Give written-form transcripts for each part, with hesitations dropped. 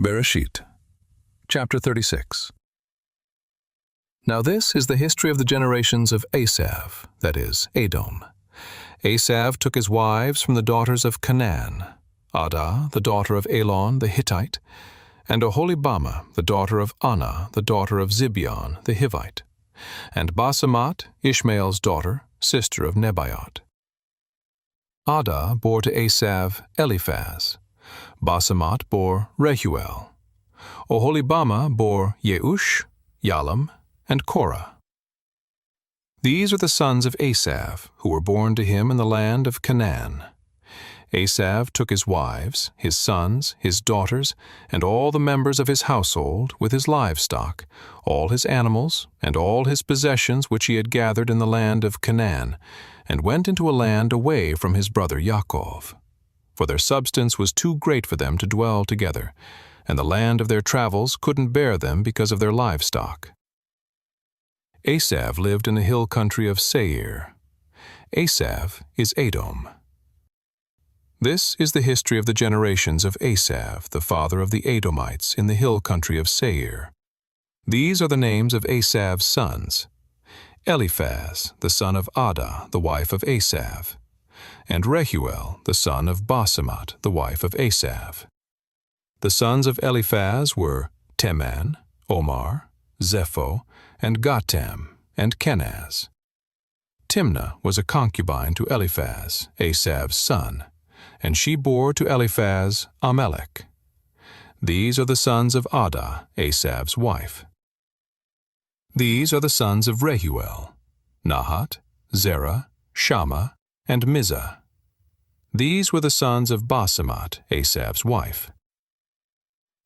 Bereshit, chapter 36. Now this is the history of the generations of Esav, that is, Edom. Esav took his wives from the daughters of Canaan, Adah, the daughter of Elon the Hittite, and Oholibamah, the daughter of Anah, the daughter of Zibeon the Hivite, and Basemat, Ishmael's daughter, sister of Nebaioth. Adah bore to Esav Eliphaz. Basemat bore Rehuel. Oholibamah bore Yeush, Yalam, and Korah. These are the sons of Esav, who were born to him in the land of Canaan. Esav took his wives, his sons, his daughters, and all the members of his household, with his livestock, all his animals, and all his possessions which he had gathered in the land of Canaan, and went into a land away from his brother Yaakov. For their substance was too great for them to dwell together, and the land of their travels couldn't bear them because of their livestock. Esav lived in the hill country of Seir. Esav is Edom. This is the history of the generations of Esav, the father of the Edomites, in the hill country of Seir. These are the names of Esav's sons: Eliphaz, the son of Adah, the wife of Esav, and Rehuel, the son of Basemat, the wife of Esav. The sons of Eliphaz were Teman, Omar, Zepho, and Gatam, and Kenaz. Timnah was a concubine to Eliphaz, Esav's son, and she bore to Eliphaz Amalek. These are the sons of Adah, Esav's wife. These are the sons of Rehuel: Nahat, Zerah, Shammah, and Mizah. These were the sons of Basemat, Esav's wife.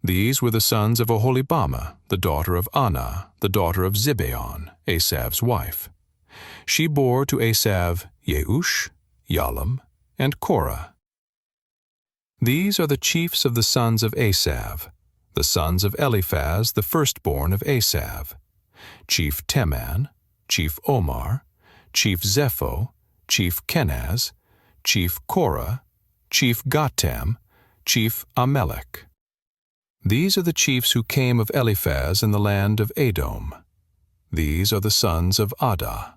These were the sons of Oholibamah, the daughter of Anah, the daughter of Zibeon, Esav's wife. She bore to Esav Yeush, Yalam, and Korah. These are the chiefs of the sons of Esav, the sons of Eliphaz, the firstborn of Esav: Chief Teman, Chief Omar, Chief Zepho, Chief Kenaz, Chief Korah, Chief Gatam, Chief Amalek. These are the chiefs who came of Eliphaz in the land of Edom. These are the sons of Adah.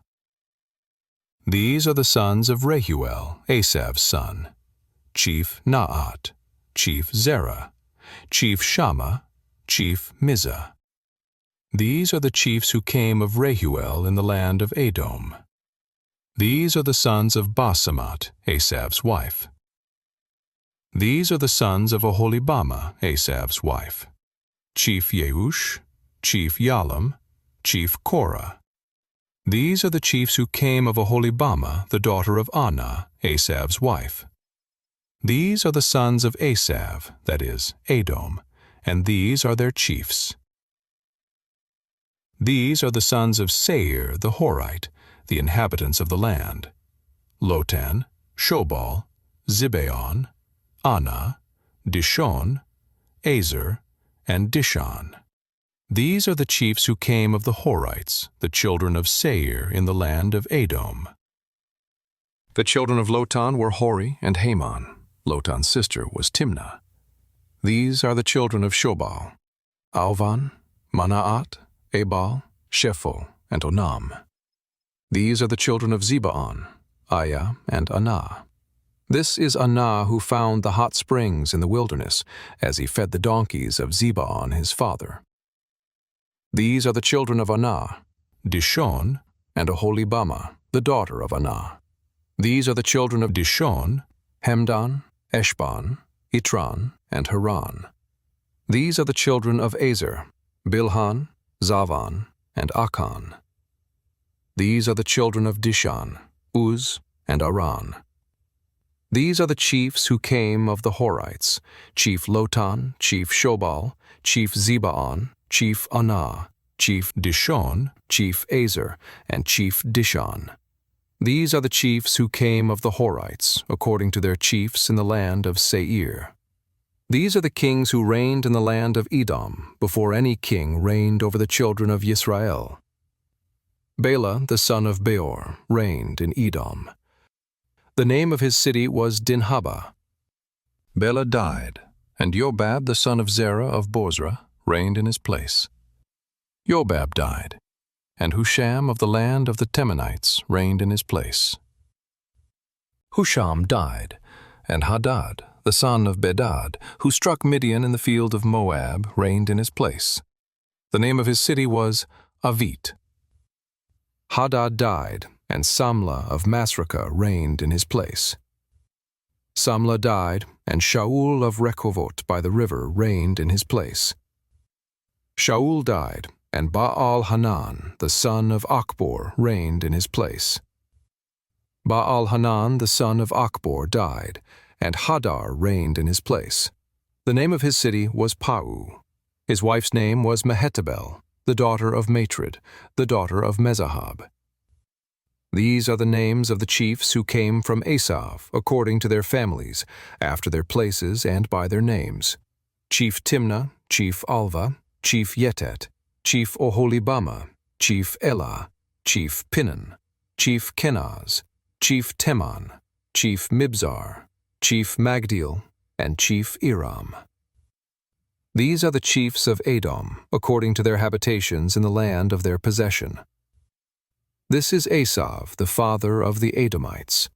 These are the sons of Rehuel, Esav's son: Chief Naat, Chief Zerah, Chief Shammah, Chief Mizah. These are the chiefs who came of Rehuel in the land of Edom. These are the sons of Basemat, Esav's wife. These are the sons of Oholibamah, Esav's wife: Chief Yeush, Chief Yalam, Chief Korah. These are the chiefs who came of Oholibamah, the daughter of Anah, Esav's wife. These are the sons of Esav, that is, Edom, and these are their chiefs. These are the sons of Seir the Horite, the inhabitants of the land: Lotan, Shobal, Zibeon, Anah, Dishon, Ezer, and Dishan. These are the chiefs who came of the Horites, the children of Seir in the land of Edom. The children of Lotan were Hori and Haman. Lotan's sister was Timnah. These are the children of Shobal: Alvan, Manaat, Ebal, Shepho, and Onam. These are the children of Zibeon: Aya and Anah. This is Anah who found the hot springs in the wilderness, as he fed the donkeys of Zibeon his father. These are the children of Anah: Dishon and Oholibamah, the daughter of Anah. These are the children of Dishon: Hemdan, Eshban, Itran, and Haran. These are the children of Ezer: Bilhan, Zavan, and Akan. These are the children of Dishan: Uz and Aran. These are the chiefs who came of the Horites: Chief Lotan, Chief Shobal, Chief Zibeon, Chief Anah, Chief Dishon, Chief Ezer, and Chief Dishan. These are the chiefs who came of the Horites, according to their chiefs in the land of Seir. These are the kings who reigned in the land of Edom, before any king reigned over the children of Yisrael. Bela, the son of Beor, reigned in Edom. The name of his city was Dinhabah. Bela died, And Jobab the son of Zerah of Bozrah reigned in his place. Jobab died, and Husham of the land of the Temanites reigned in his place. Husham died, and Hadad, the son of Bedad, who struck Midian in the field of Moab, reigned in his place. The name of his city was Avit. Hadad died, and Samlah of Masrekah reigned in his place. Samlah died, and Shaul of Rehovot by the river reigned in his place. Shaul died, and Baal-Hanan, the son of Achbor, reigned in his place. Baal-Hanan, the son of Achbor, died, and Hadar reigned in his place. The name of his city was Pau. His wife's name was Mehetabel, the daughter of Matred, the daughter of Mezahab. These are the names of the chiefs who came from Esav, according to their families, after their places and by their names: Chief Timnah, Chief Alva, Chief Yetet, Chief Oholibama, Chief Elah, Chief Pinan, Chief Kenaz, Chief Teman, Chief Mibzar, Chief Magdiel, and Chief Iram. These are the chiefs of Edom, according to their habitations in the land of their possession. This is Esav, the father of the Edomites.